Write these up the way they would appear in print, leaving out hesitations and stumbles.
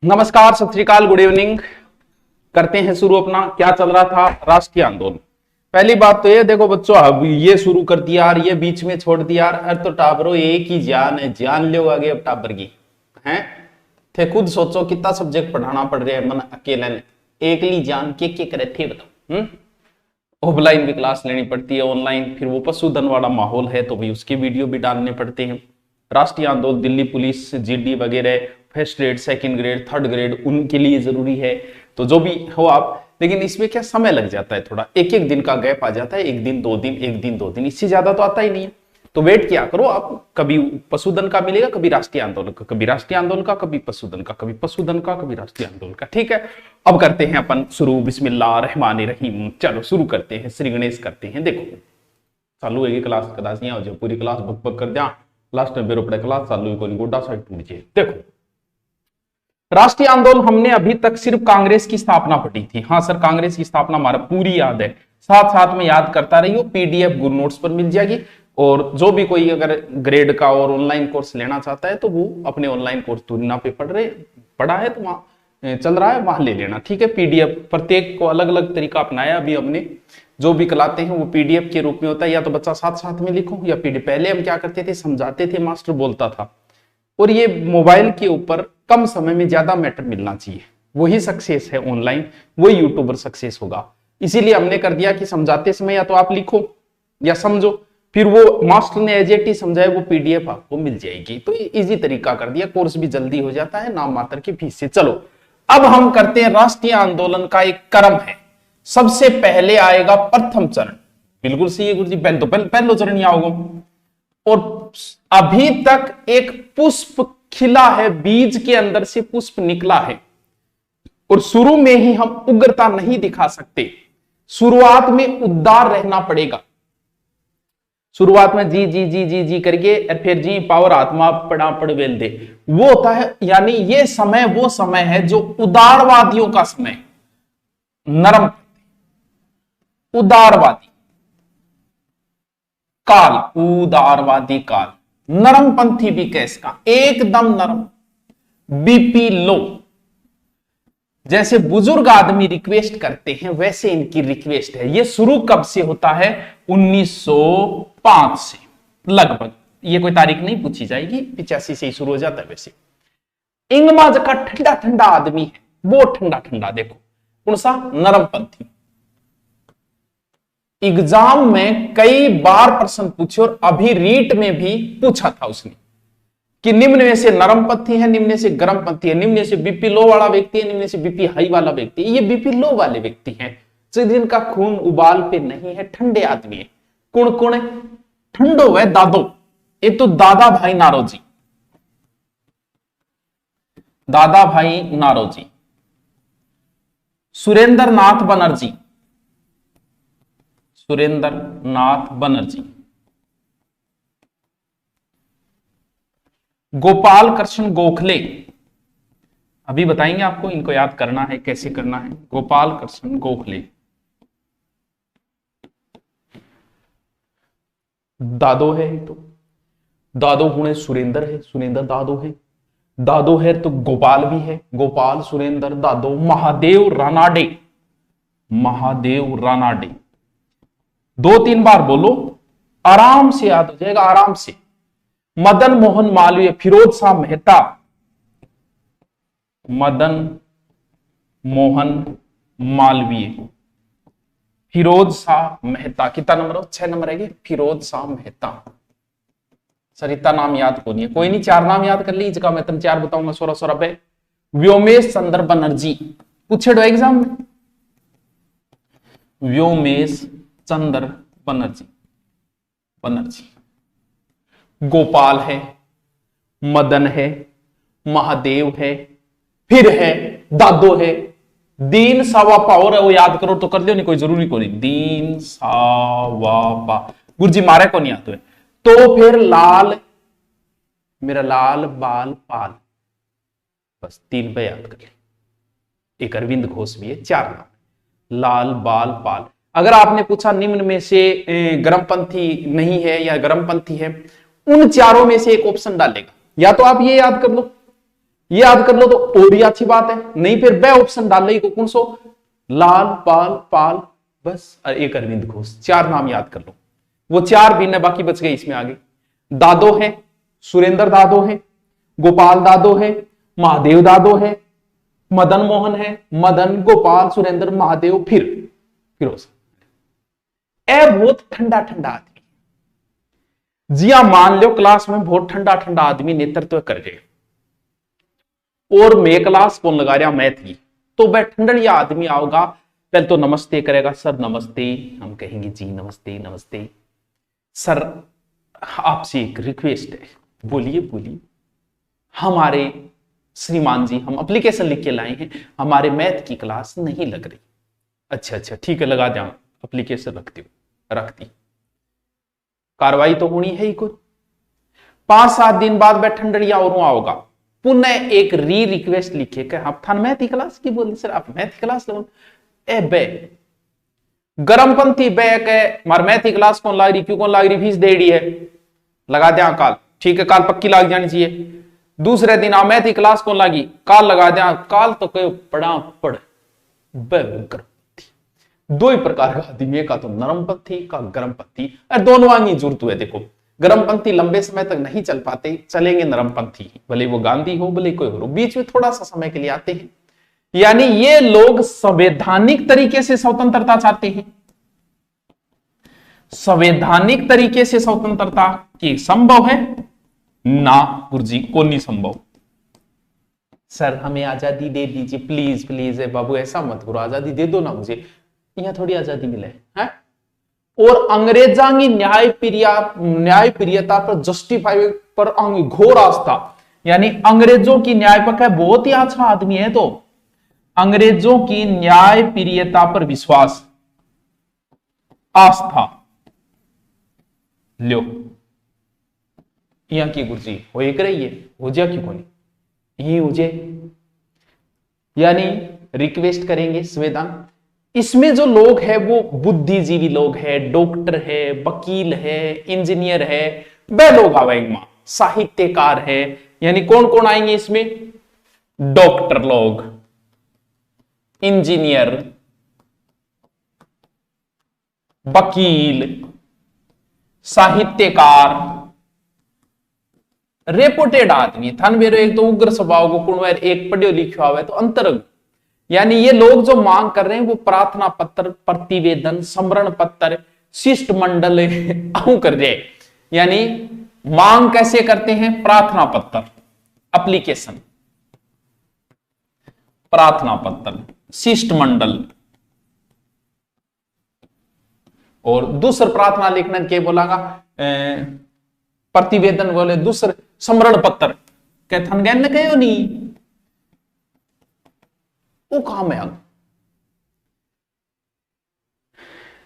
नमस्कार, सत श्री अकाल, गुड इवनिंग। करते हैं शुरू अपना। क्या चल रहा था? राष्ट्रीय आंदोलन। पहली बात तो ये देखो बच्चों, अब ये शुरू कर दिया यार, ये बीच में छोड़ दिया यार। अरे तो टाबरो एक ही जान है, जान लो आगे अब टाबर की हैं। थे खुद सोचो कितना सब्जेक्ट पढ़ाना पड़ रहा है मन अकेले ने, एकली जान के करे थे बताओ। ऑफलाइन भी क्लास लेनी पड़ती है, ऑनलाइन फिर वो पशुधन वाला माहौल है तो भाई उसके वीडियो भी डालने पड़ते हैं। राष्ट्रीय आंदोलन, दिल्ली पुलिस, जीडी वगैरह, first grade, second grade, third grade, उनके लिए जरूरी है। तो जो भी हो आप, लेकिन इसमें क्या समय लग जाता है, थोड़ा एक एक दिन का गैप आ जाता है, एक दिन दो दिन, एक दिन दो दिन, इससे ज्यादा तो आता ही नहीं है। तो वेट किया करो आप, कभी पशुधन का मिलेगा, कभी राष्ट्रीय आंदोलन का, कभी राष्ट्रीय आंदोलन का, कभी पशुधन का, कभी पशुधन का, कभी राष्ट्रीय आंदोलन का। ठीक है, अब करते हैं अपन शुरू। बिस्मिल्लाह रहमान रहीम। चलो शुरू करते हैं, श्री गणेश करते हैं। देखो चालू है क्लास, कदाच नहीं हो पूरी क्लास बक बक कर दिया, लास्ट में बेरो पड़े क्लास चालू को गोडा साइड टूट जाए। देखो राष्ट्रीय आंदोलन हमने अभी तक सिर्फ कांग्रेस की स्थापना पढ़ी थी। हाँ सर, कांग्रेस की स्थापना हमारा पूरी याद है, साथ साथ में याद करता रहियो, पीडीएफ गुरु नोट्स पर मिल जाएगी। और जो भी कोई अगर ग्रेड का और ऑनलाइन कोर्स लेना चाहता है तो वो अपने ऑनलाइन कोर्स तुलना पे पढ़ा है तो वहां चल रहा है, वहां ले लेना। ठीक है, पीडीएफ प्रत्येक को अलग अलग तरीका अपनाया अभी हमने। जो भी कराते हैं वो पीडीएफ के रूप में होता है, या तो बच्चा साथ साथ में लिखो या पीडीएफ। पहले हम क्या करते थे, समझाते थे, मास्टर बोलता था, और ये मोबाइल के ऊपर कम समय में ज्यादा मैटर मिलना चाहिए, वही सक्सेस है ऑनलाइन, वही यूट्यूबर सक्सेस होगा। इसीलिए हमने कर दिया कि समझाते समय या तो आप लिखो या समझो, फिर वो मास्टर ने एज इट इज समझाया वो पीडीएफ आपको मिल जाएगी। तो इजी तरीका कर दिया, कोर्स भी जल्दी हो जाता है, नाम मात्र की फीस से। चलो अब हम करते हैं राष्ट्रीय आंदोलन का एक क्रम है। सबसे पहले आएगा प्रथम चरण। बिल्कुल सही है गुरु जी, पहलो चरण यहाँ होगा। और अभी तक एक पुष्प खिला है, बीज के अंदर से पुष्प निकला है, और शुरू में ही हम उग्रता नहीं दिखा सकते। शुरुआत में उदार रहना पड़ेगा। शुरुआत में जी जी जी जी जी करके और फिर जी पावर आत्मा पड़ा पड़ बेल दे, वो होता है। यानी ये समय वो समय है जो उदारवादियों का समय, नरम उदारवादी काल, उदारवादी काल, नरमपंथी भी कैसका, एकदम नरम, बीपी लो। जैसे बुजुर्ग आदमी रिक्वेस्ट करते हैं वैसे इनकी रिक्वेस्ट है। ये शुरू कब से होता है? 1905 से लगभग। ये कोई तारीख नहीं पूछी जाएगी, 85 से ही शुरू हो जाता है। वैसे इंगमाज का ठंडा ठंडा आदमी है, वो ठंडा ठंडा। देखो कौन सा? नरमपंथी। एग्जाम में कई बार प्रश्न पूछे और अभी रीट में भी पूछा था उसने कि निम्न में से नरमपंथी है, निम्न से गर्मपंथी है, निम्न से बीपी लो वाला व्यक्ति है, निम्न से बीपी हाई वाला व्यक्ति है। ये बीपी लो वाले व्यक्ति हैं, जिनका खून उबाल पे नहीं है, ठंडे आदमी है। कौन कौन है? ठंडो है दादो। एक तो दादा भाई नारोजी, दादा भाई नारोजी, सुरेंद्र नाथ बनर्जी, सुरेंद्र नाथ बनर्जी, गोपाल कृष्ण गोखले। अभी बताएंगे आपको, इनको याद करना है, कैसे करना है। गोपाल कृष्ण गोखले, दादो है तो दादो हुणे सुरेंद्र है, सुरेंद्र दादो है, दादो है तो गोपाल भी है, गोपाल सुरेंद्र दादो। महादेव रानाडे, महादेव रानाडे। दो तीन बार बोलो, आराम से याद हो जाएगा, आराम से। मदन मोहन मालवीय, फिरोज शाह मेहता, मदन मोहन मालवीय, फिरोज शाह मेहता। कितना नंबर हो? 6 नंबर है। फिरोज शाह मेहता। सर इतना नाम याद को नहीं है, कोई नहीं, 4 नाम याद कर लीजिएगा, मैं तुम 4 बताऊंगा। 16 पे व्योमेश चंद्र बनर्जी, पूछे दो एग्जाम में। व्योमेश चंद्र बनर्जी, बनर्जी। गोपाल है, मदन है, महादेव है, फिर है दादो है, दीन सावा पावर है, वो याद करो तो कर लियो, नहीं कोई जरूरी को नहीं। दीन सावा पा, गुरुजी मारे को नहीं आते है। तो फिर लाल, मेरा लाल बाल पाल, बस 3 पे याद कर ले। एक अरविंद घोष भी है, 4 नाम, लाल बाल पाल। अगर आपने पूछा निम्न में से गर्मपंथी नहीं है या गर्मपंथी है, उन चारों में से एक ऑप्शन डालेगा। या तो आप ये याद कर लो, ये याद कर लो तो और ही अच्छी बात है। नहीं फिर बे ऑप्शन डाल लो को कौन सो, लाल पाल पाल बस और एक अरविंद घोष, 4 नाम याद कर लो। वो 4 भी ने बाकी बच गए इसमें आगे। दादो है, सुरेंद्र दादो है, गोपाल दादो है, महादेव दादो है, मदन मोहन है, मदन गोपाल सुरेंद्र महादेव फिरोज। ए बहुत ठंडा ठंडा आदमी, जी हाँ मान लो क्लास में बहुत ठंडा ठंडा आदमी नेतृत्व कर गए और मैं क्लास कौन लगा रहा मैथ की, तो वह ठंडड़िया आदमी आओगा, पहले तो नमस्ते करेगा, सर नमस्ते, हम कहेंगे जी नमस्ते नमस्ते सर, आपसे एक रिक्वेस्ट है, बोलिए बोलिए। हमारे श्रीमान जी, हम एप्लीकेशन लिख के लाए हैं, हमारे मैथ की क्लास नहीं लग रही। अच्छा अच्छा ठीक है, लगा दें, एप्लीकेशन रखती कार्रवाई तो होनी है ही कुछ। 5-7 दिन बाद वह ठंडड़िया और आओगा, पुनः एक रिक्वेस्ट लिखे कि आप थान मैथ की क्लास की बोले, सर आप मैथ की क्लास लो। ए बे गरमपंथी बे के मार मैथ की क्लास कौन लाग रही, क्यों कौन लाग रही, फीस दे दी है, लगा दिया काल, ठीक है काल पक्की लाग जानी चाहिए। दूसरे दिन मैथ की क्लास कौन लागी, काल लगा दिया, काल तो कहो पड़ा पड़ गरमपंथी। 2 ही प्रकार का आदमी, का तो नरमपंथी का गरमपंथी, और दोनों आंगी जरूरत हुए। देखो गरमपंथी लंबे समय तक नहीं चल पाते, चलेंगे नरमपंथी, भले वो गांधी हो भले कोई हो, बीच में थोड़ा सा समय के लिए आते हैं। यानी ये लोग संवैधानिक तरीके से स्वतंत्रता चाहते हैं, संवैधानिक तरीके से स्वतंत्रता की संभव है ना गुरुजी, को नहीं संभव। सर हमें आजादी दे दीजिए प्लीज प्लीज, है बाबू ऐसा मत करो, आजादी दे दो ना मुझे, यहां थोड़ी आजादी मिले है। और अंग्रेजा की न्याय प्रियता पर जस्टिफाई पर घोर आस्था, यानी अंग्रेजों की न्याय पक्ष बहुत ही अच्छा आदमी है, तो अंग्रेजों की न्याय प्रियता पर विश्वास आस्था लो, यहां की गुरुजी हो एक रही है, हो जा क्यों कोनी यही हो जाए, यानी रिक्वेस्ट करेंगे संविधान। इसमें जो लोग हैं वो बुद्धिजीवी लोग हैं, डॉक्टर है, वकील है, इंजीनियर है, वह लोग आवेंगे, साहित्यकार है, यानी कौन कौन आएंगे इसमें, डॉक्टर लोग, इंजीनियर, वकील, साहित्यकार, रेपुटेड आदमी थान बेरो, एक तो उग्र स्वभाव को कुण, एक पढ़ियो लिखा हुआ है तो अंतरंग, यानी ये लोग जो मांग कर रहे हैं वो प्रार्थना पत्र, प्रतिवेदन, समरण पत्र, शिष्टमंडल आऊं कर रहे, यानी मांग कैसे करते हैं, प्रार्थना पत्र, एप्लीकेशन, प्रार्थना पत्र, शिष्टमंडल, और दूसर प्रार्थना लिखना के बोलागा प्रतिवेदन बोले, दूसर समरण पत्र के थन गैन ने कहो नहीं वो काम है।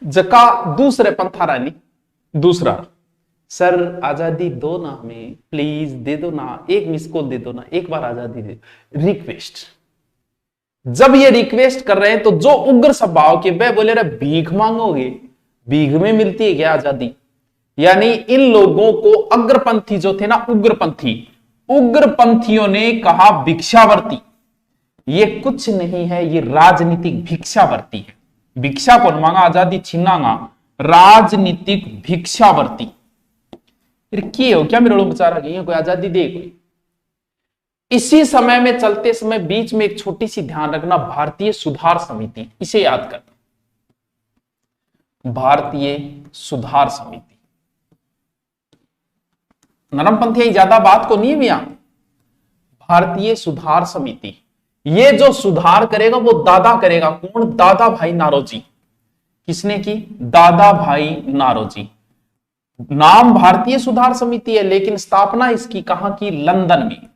जका दूसरे पंथारा नहीं, दूसरा सर आजादी दो ना हमें प्लीज, दे दो ना, एक मिस कॉल दे दो ना, एक बार आजादी दे, रिक्वेस्ट। जब ये रिक्वेस्ट कर रहे हैं तो जो उग्र स्वभाव के वे बोले रहे भीख मांगोगे, भीख में मिलती है क्या आजादी, यानी इन लोगों को अग्रपंथी जो थे ना, उग्रपंथियों ने कहा भिक्षावर्ती, ये कुछ नहीं है, ये राजनीतिक भिक्षावर्ती है। भिक्षा कौन मांगा, आजादी छीनागा, राजनीतिक भिक्षावर्ती। क्या हो क्या मेरे लोग बेचारा गई कोई आजादी दे कोई। इसी समय में चलते समय बीच में एक छोटी सी ध्यान रखना, भारतीय सुधार समिति, इसे याद करना, भारतीय सुधार समिति। नरमपंथी ज्यादा बात को नहीं है यहां, भारतीय सुधार समिति, ये जो सुधार करेगा वो दादा करेगा, कौन, दादा भाई नारोजी। किसने की, दादा भाई नारोजी। नाम भारतीय सुधार समिति है लेकिन स्थापना इसकी कहां की, लंदन में,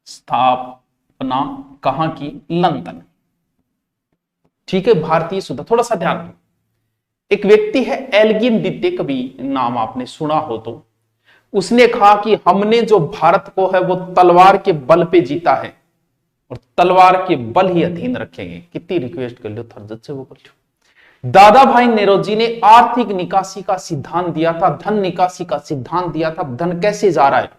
स्थापना कहां की, लंदन, ठीक है। भारतीय सुधार, थोड़ा सा ध्यान रखो, एक व्यक्ति है एल्गिन दित्ते, कभी नाम आपने सुना हो तो, उसने कहा कि हमने जो भारत को है वो तलवार के बल पे जीता है और तलवार के बल ही अधीन रखेंगे। कितनी रिक्वेस्ट कर लो थरजत से वो कर लो। दादा भाई नेरोजी ने आर्थिक निकासी का सिद्धांत दिया था, धन निकासी का सिद्धांत दिया था, धन कैसे जा रहा है,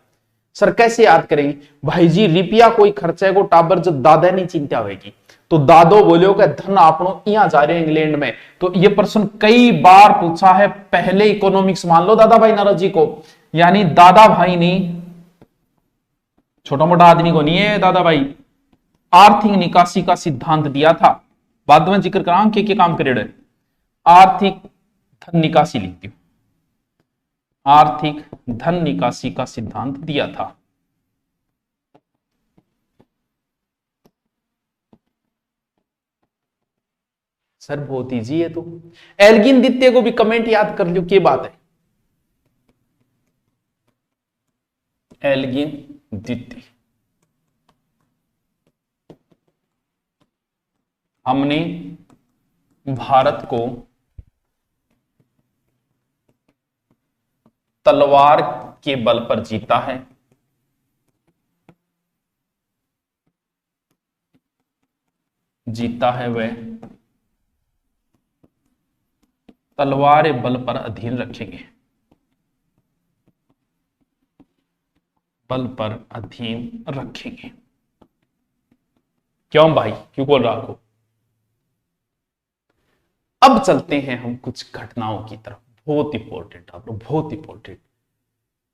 सर कैसे याद करेंगे? भाई जी रुपया कोई खर्चा है को टाबर जो दादा नहीं चिंता होगी, तो दादो बोलो कि धन आपनो यहां जा रहे हैं इंग्लैंड में। तो ये प्रश्न कई बार पूछा है, पहले इकोनॉमिक्स मान लो दादा भाई नाराज जी को, यानी दादा भाई ने छोटा मोटा आदमी को नहीं है दादा भाई, आर्थिक निकासी का सिद्धांत दिया था। बाद में जिक्र करा के काम करे, आर्थिक धन निकासी लिखती हूं, आर्थिक धन निकासी का सिद्धांत दिया था। सर बहुत इजी है। तो एल्गिन द्वितीय को भी कमेंट याद कर लो, क्या बात है? एल्गिन द्वितीय हमने भारत को तलवार के बल पर जीता है, जीता है वह तलवार बल पर अधीन रखेंगे, बल पर अधीन रखेंगे। क्यों भाई, क्यों बोल रहा आपको? अब चलते हैं हम कुछ घटनाओं की तरफ, बहुत इंपॉर्टेंट आप लोग, बहुत इंपॉर्टेंट।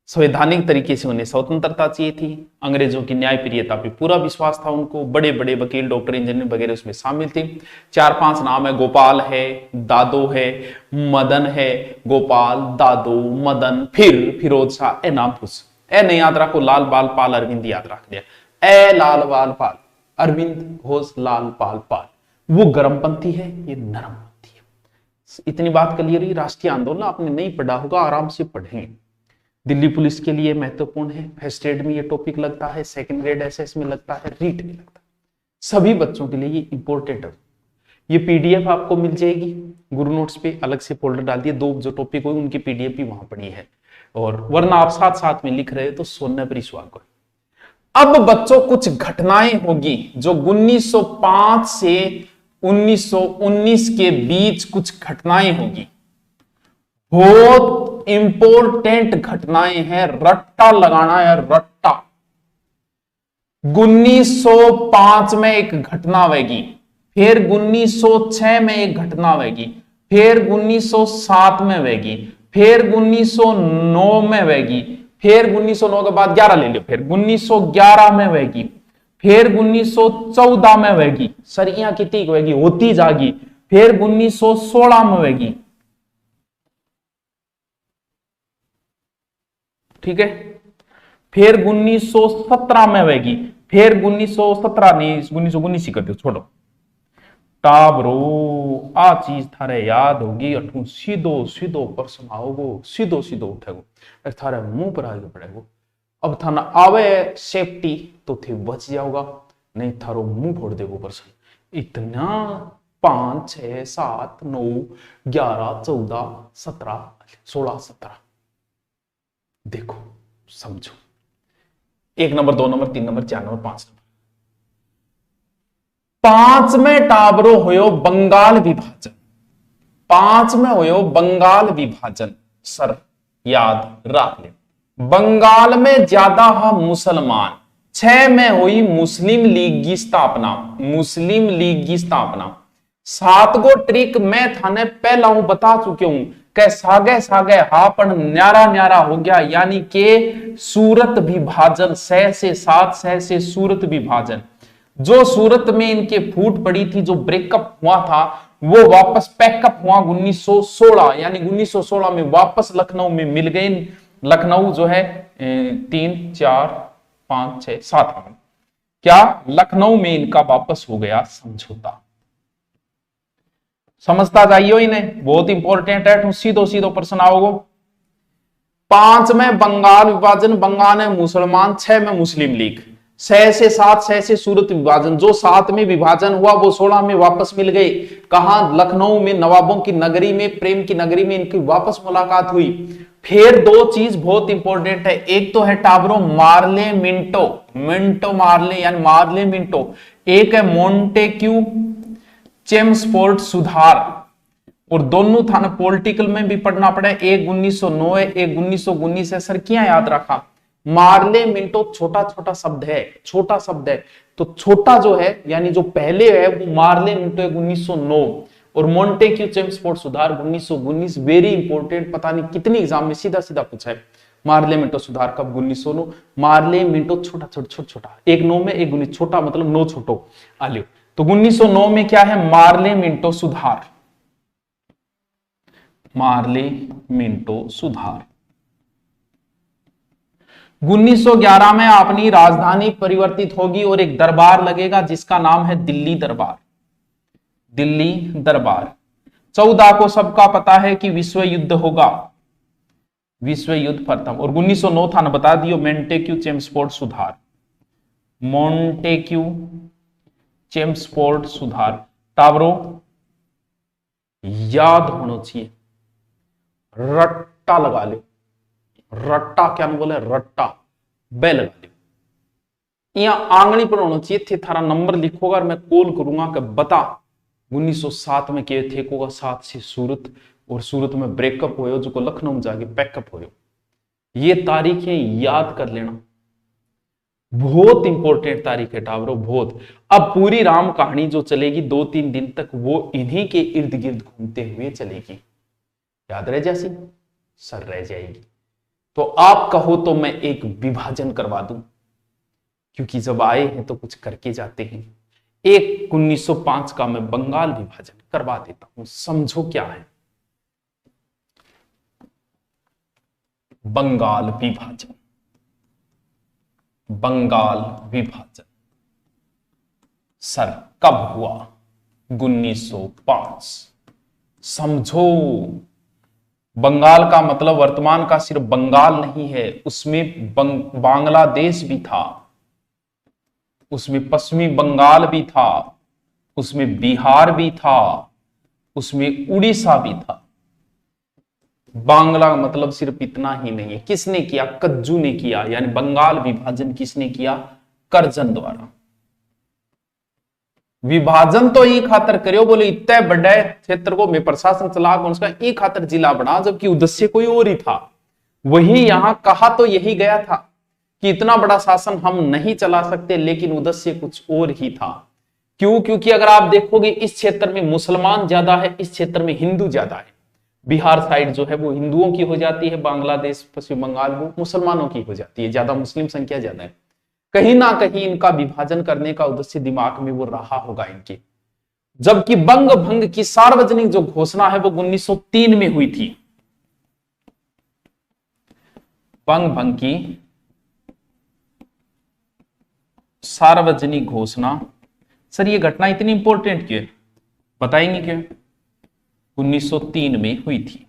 संवैधानिक तरीके से उन्हें स्वतंत्रता चाहिए थी, अंग्रेजों की न्यायप्रियता पे पूरा विश्वास था उनको, बड़े बड़े वकील डॉक्टर इंजीनियर वगैरह उसमें शामिल थे। 4-5 नाम है, गोपाल है, दादो है, मदन है, गोपाल, दादो, मदन, फिर फिरोज शाह। ए नाम पूछ, ए नहीं याद रखो, लाल बाल पाल अरविंद याद रख दिया, ए लाल बाल पाल अरविंद घोष लाल पाल पाल। वो गर्मपंथी है, ये नरमपंथी है। इतनी बात क्लियर हुई। राष्ट्रीय आंदोलन आपने नहीं पढ़ा होगा, आराम से पढ़ेंगे। दिल्ली पुलिस के लिए महत्वपूर्ण है, फर्स्ट ग्रेड में ये टॉपिक लगता है, सेकंड ग्रेड एसएस में लगता है, रीट में लगता है, सभी बच्चों के लिए ये इंपॉर्टेंट है। ये पीडीएफ आपको मिल जाएगी गुरु नोट्स पे, अलग से फोल्डर डाल दिए, 2 जो टॉपिक हुए उनकी पीडीएफ भी वहां पड़ी है, और वरना आप साथ साथ में लिख रहे हो तो सोनभरी स्वागत। अब बच्चों कुछ घटनाएं होगी जो 1905 से 1919 के बीच कुछ घटनाएं होगी, बहुत इंपॉर्टेंट घटनाएं हैं, रट्टा लगाना है रट्टा। 1905 में एक घटना होगी, फिर 1906 में एक घटना होगी, फिर 1907 में होगी, फिर 1909 में होगी, फिर 1909 के बाद 11 ले लो, फिर 1911 में होगी, फिर 1914 में होगी, सर यहां कितनी होगी होती जागी, फिर 1916 में होगी, ठीक है, फिर 1917 में होगी, फिर 1917 नहीं 1919 ही कर दो, छोड़ो टाबरो। आ चीज थारे याद होगी, अठू सीधो सीधो प्रश्न आओगो, सीधो सीधो उठेगो, थारे मुंह पर आगे पड़ेगो। अब थाना आवे सेफ्टी तो थे बच जाओगा, नहीं थारो मुंह फोड़ देगो प्रश्न। इतना 5 6 7 9 11 14 17 16 17 देखो समझो, 1 number 2 number 3 number 4 number 5 number. 5 में टाबरो होयो बंगाल विभाजन, 5 में होयो बंगाल विभाजन, सर याद रख ले। बंगाल में ज्यादा है मुसलमान, 6 में हुई मुस्लिम लीग की स्थापना, मुस्लिम लीग की स्थापना। 7 गो ट्रिक मैं थाने पहला हूं बता चुके हूं, सागे सागे हापन न्यारा न्यारा हो गया, यानी के सूरत विभाजन 6 से 7, 6 से सूरत विभाजन। जो सूरत में इनके फूट पड़ी थी, जो ब्रेकअप हुआ था, वो वापस पैकअप हुआ 1916, यानी 1916 में वापस लखनऊ में मिल गए। लखनऊ जो है 3 4 5 6 7 क्या लखनऊ में इनका वापस हो गया समझौता। समझता जाइयो इन्हें, बहुत इंपॉर्टेंट है, सीधो सीधो प्रश्न आओगे। 5 में बंगाल विभाजन, बंगाल में मुसलमान, 6 में मुस्लिम लीग, 6 से 7, 6 से सूरत विभाजन। जो 7 में विभाजन हुआ वो 16 में वापस मिल गए। कहा? लखनऊ में, नवाबों की नगरी में, प्रेम की नगरी में इनकी वापस मुलाकात हुई। फिर 2 चीज बहुत इंपॉर्टेंट है, एक तो है टाबरो मार्ले मिंटो, मिंटो मार्ले यानी मार्ले मिंटो, एक है मोंटेक्यू चेम्सफोर्ड सुधार, और दोनों थाना पॉलिटिकल में भी पढ़ना पड़ा, एक 1909 है, एक 1919 है। सर क्या याद रखा? मार्ले मिंटो छोटा छोटा शब्द है, छोटा शब्द है, तो छोटा जो है यानी जो पहले है वो मार्ले मिंटो 1909 और मोंटेक्यू चेम्सफोर्ड सुधार 1919। वेरी इंपॉर्टेंट, पता नहीं कितनी एग्जाम में सीधा सीधा पूछा है। मार्ले मिंटो सुधार कब? 1909। मार्ले मिंटो छोटा छोटा छोटा छोटा, एक 9 में एक 19, छोटा मतलब 9 छोटो आलियो। तो 1909 में क्या है? मार्ले मिंटो सुधार, मार्ले मिंटो सुधार। 1911 में अपनी राजधानी परिवर्तित होगी और एक दरबार लगेगा जिसका नाम है दिल्ली दरबार, दिल्ली दरबार। 14 को सबका पता है कि विश्व युद्ध होगा, विश्व युद्ध प्रथम। और 1909 था ना, बता दियो, मोंटेक्यू चेम्सफोर्ड सुधार, मोंटेक्यू चेम्सफोर्ड सुधार। टावरो याद होना चाहिए, रट्टा लगा ले, रट्टा क्या बोले, रट्टा बे लगा ले, यहां आंगली पर होना चाहिए थे। थारा नंबर लिखोगा और मैं कॉल करूंगा कि बता 1907 में के थे को 7 से सूरत, और सूरत में ब्रेकअप हो जो को लखनऊ में जाके पैकअप हो। ये तारीखें याद कर लेना, बहुत इंपॉर्टेंट तारीख है टावरो, बहुत। अब पूरी राम कहानी जो चलेगी 2-3 दिन तक वो इन्हीं के इर्द गिर्द घूमते हुए चलेगी। याद रह जासी, सर रह जाएगी। तो आप कहो तो मैं एक विभाजन करवा दूं, क्योंकि जब आए हैं तो कुछ करके जाते हैं। एक 1905 का मैं बंगाल विभाजन करवा देता हूं, समझो क्या है बंगाल विभाजन। बंगाल विभाजन सर कब हुआ? 1905। समझो, बंगाल का मतलब वर्तमान का सिर्फ बंगाल नहीं है, उसमें बांग्लादेश भी था, उसमें पश्चिमी बंगाल भी था, उसमें बिहार भी था, उसमें उड़ीसा भी था। बांग्ला मतलब सिर्फ इतना ही नहीं है। किसने किया? कज्जू ने किया, यानी बंगाल विभाजन किसने किया? करजन द्वारा। विभाजन तो ये खातर करियो, बोले इतने बड़े क्षेत्र को मैं प्रशासन चला उसका एक खातर जिला बना, जबकि उद्देश्य कोई और ही था। वही यहां कहा तो यही गया था कि इतना बड़ा शासन हम नहीं चला सकते, लेकिन उद्देश्य कुछ और ही था। क्यों? क्योंकि अगर आप देखोगे इस क्षेत्र में मुसलमान ज्यादा है, इस क्षेत्र में हिंदू ज्यादा है। बिहार साइड जो है वो हिंदुओं की हो जाती है, बांग्लादेश पश्चिम बंगाल वो मुसलमानों की हो जाती है, ज्यादा मुस्लिम संख्या ज्यादा है। कहीं ना कहीं इनका विभाजन करने का उद्देश्य दिमाग में वो रहा होगा इनके। जबकि बंग भंग की सार्वजनिक जो घोषणा है वो 1903 में हुई थी। बंग भंग की सार्वजनिक घोषणा, सर ये घटना इतनी इंपॉर्टेंट क्यों है, बताएंगे क्यों? 1903 में हुई थी।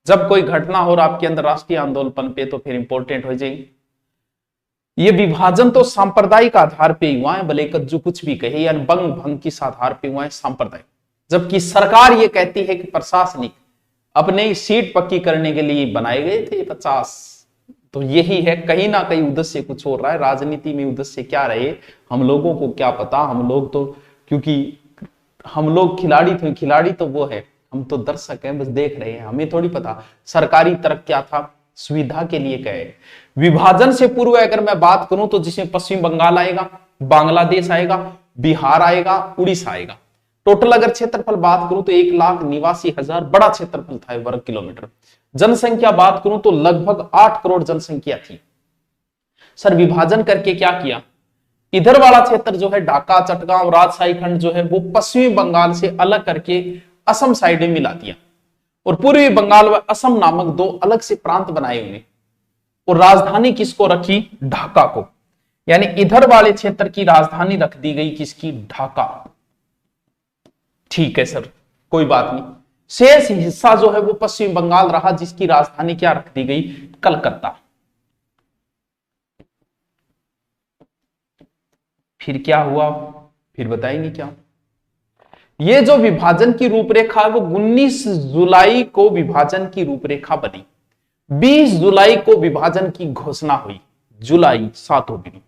जब कोई घटना हो आपके अंदर राष्ट्रीय आंदोलन पे तो फिर इंपॉर्टेंट हो जाएगी। ये विभाजन तो सांप्रदायिक आधार पे हुआ है, भले कज्जू कुछ भी कहे, यानी बंग भंग किस आधार पे हुआ है? सांप्रदायिक। जबकि सरकार ये कहती है कि प्रशासनिक, अपने सीट पक्की करने के लिए बनाए गए थे 50। तो यही है, कहीं ना कहीं उद्देश्य कुछ हो रहा है। राजनीति में उद्देश्य क्या रहे हम लोगों को क्या पता। हम लोग तो, क्योंकि हम लोग खिलाड़ी थे, खिलाड़ी तो वो है, हम तो दर्शक हैं, बस देख रहे हैं, हमें थोड़ी पता सरकारी तर्क क्या था, सुविधा के लिए कहे। विभाजन से पूर्व अगर मैं बात करूं तो जिसमें पश्चिम बंगाल आएगा, बांग्लादेश आएगा, बिहार आएगा, उड़ीसा आएगा। टोटल अगर क्षेत्रफल बात करूं तो 1,89,000 बड़ा क्षेत्रफल था वर्ग किलोमीटर। जनसंख्या बात करूं तो लगभग 8 करोड़ जनसंख्या थी। सर विभाजन करके क्या किया? इधर वाला क्षेत्र जो है ढाका, चटगांव, राजशाही खंड जो है वो पश्चिमी बंगाल से अलग करके असम साइड में मिला दिया, और पूर्वी बंगाल व असम नामक 2 अलग से प्रांत बनाए हुए, और राजधानी किसको रखी? ढाका को। यानी इधर वाले क्षेत्र की राजधानी रख दी गई किसकी? ढाका। ठीक है सर, कोई बात नहीं। शेष हिस्सा जो है वो पश्चिम बंगाल रहा, जिसकी राजधानी क्या रख दी गई? कलकत्ता। फिर क्या हुआ? फिर बताएंगे क्या? ये जो विभाजन की रूपरेखा है वो 19 जुलाई को विभाजन की रूपरेखा बनी। 20 जुलाई को विभाजन की घोषणा हुई, जुलाई 7 दिन।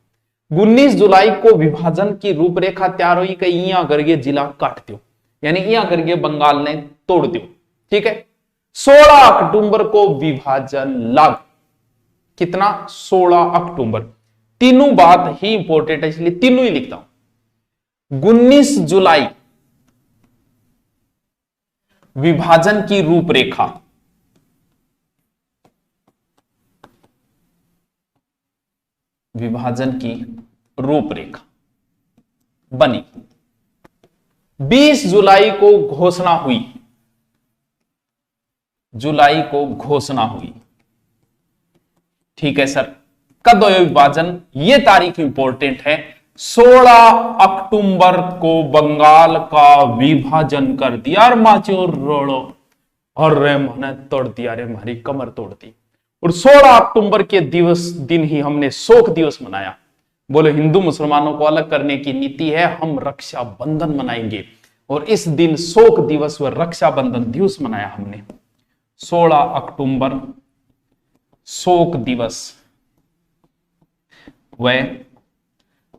19 जुलाई को विभाजन की रूपरेखा तैयार हुई कि यहां करके जिला काट दो, यानी यहां करके बंगाल ने तोड़ दो। ठीक है। 16 अक्टूबर को विभाजन लागू। कितना? 16 अक्टूबर। तीनों बात ही इंपॉर्टेंट है, इसलिए तीनों ही लिखता हूं। 19 जुलाई विभाजन की रूपरेखा, विभाजन की रूपरेखा बनी। 20 जुलाई को घोषणा हुई, जुलाई को घोषणा हुई। ठीक है सर, कब हुआ विभाजन? ये तारीख इंपॉर्टेंट है। 16 अक्टूबर को बंगाल का विभाजन कर दिया। और माचोर रोड़ो और रे मैंने तोड़ दिया रे, हमारी कमर तोड़ दी। और 16 अक्टूबर के दिन ही हमने शोक दिवस मनाया। बोले हिंदू मुसलमानों को अलग करने की नीति है, हम रक्षाबंधन मनाएंगे। और इस दिन शोक दिवस व रक्षाबंधन दिवस मनाया हमने। 16 अक्टूबर शोक दिवस व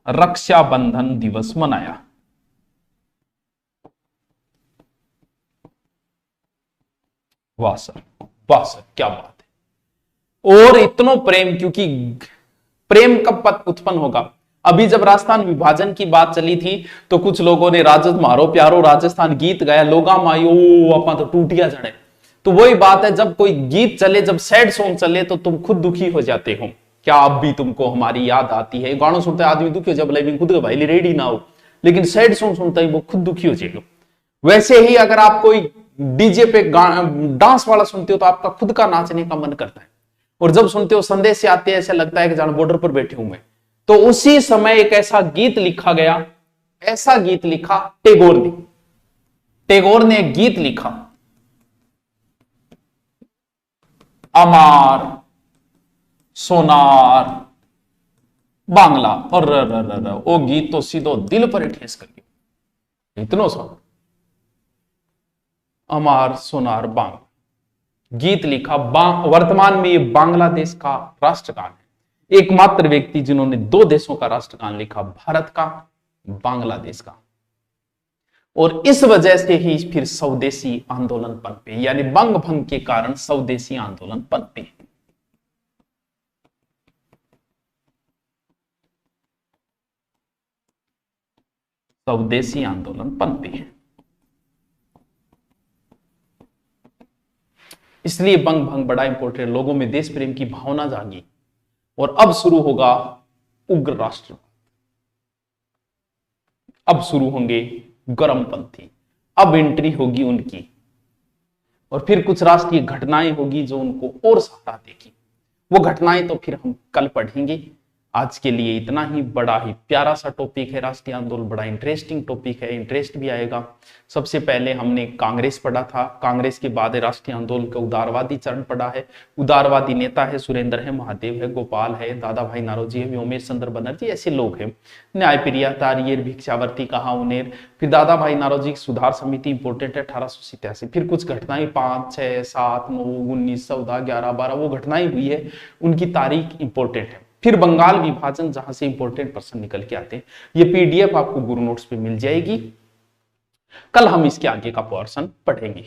रक्षाबंधन दिवस मनाया। वाह सर, वाह सर, क्या बात है। और इतना प्रेम, क्योंकि प्रेम कब उत्पन्न होगा? अभी जब राजस्थान विभाजन की बात चली थी तो कुछ लोगों ने राजस्थान मारो प्यारो राजस्थान गीत गाया, लोगा मायो अपा तो टूटिया जड़े। तो वही बात है, जब कोई गीत चले, जब सैड सॉन्ग चले तो तुम खुद दुखी हो जाते हो। क्या अब भी तुमको हमारी याद आती है? गानों सुनते आदमी दुखी हो, जब लाइव खुद का भाई रेडी ना हो, लेकिन सैड सॉन्ग सुनता ही वो खुद दुखी हो जाएगा। वैसे ही अगर आप कोई डीजे पे डांस वाला सुनते हो तो आपका खुद का नाचने का मन करता है। और जब सुनते हो संदेश से आते हैं, ऐसा लगता है कि जान बॉर्डर पर बैठे हूं मैं। तो उसी समय एक ऐसा गीत लिखा गया, ऐसा गीत लिखा टैगोर ने। टैगोर ने एक गीत लिखा, अमार सोनार बांग्ला। और वो गीत तो सीधो दिल पर ठेस कर गया। इतना सा अमार सोनार बांग्ला गीत लिखा। वर्तमान में ये बांग्लादेश का राष्ट्रगान है। एकमात्र व्यक्ति जिन्होंने दो देशों का राष्ट्रगान लिखा, भारत का, बांग्लादेश का। और इस वजह से ही फिर स्वदेशी आंदोलन पनपे, यानी बंग भंग के कारण स्वदेशी आंदोलन पनपे। स्वदेशी आंदोलन पनपे। इसलिए बंग भंग बड़ा इंपॉर्टेंट, लोगों में देश प्रेम की भावना जागी। और अब शुरू होगा उग्र राष्ट्रवाद, अब शुरू होंगे गर्मपंथी, अब एंट्री होगी उनकी। और फिर कुछ राष्ट्रीय घटनाएं होगी जो उनको और सहारा देगी। वो घटनाएं तो फिर हम कल पढ़ेंगे। आज के लिए इतना ही। बड़ा ही प्यारा सा टॉपिक है राष्ट्रीय आंदोलन, बड़ा इंटरेस्टिंग टॉपिक है, इंटरेस्ट भी आएगा। सबसे पहले हमने कांग्रेस पढ़ा था, कांग्रेस के बाद राष्ट्रीय आंदोलन का उदारवादी चरण पढ़ा है। उदारवादी नेता है सुरेंद्र है, महादेव है, गोपाल है, दादा भाई नारोजी है, व्योमेश चंद्र बनर्जी, ऐसे लोग हैं। न्यायप्रिया, तारियर, भिक्षावर्ती, कहा उन्हें। फिर दादा भाई नारोजी की सुधार समिति इंपोर्टेंट है 1887। फिर कुछ घटनाएं 5, 6, 7, 9, 19, 14, 11, 12 वो घटनाएं हुई है, उनकी तारीख इंपोर्टेंट है। फिर बंगाल विभाजन, जहां से इंपॉर्टेंट पर्सन निकल के आते हैं। ये पीडीएफ आपको गुरु नोट्स पे मिल जाएगी। कल हम इसके आगे का पोर्शन पढ़ेंगे।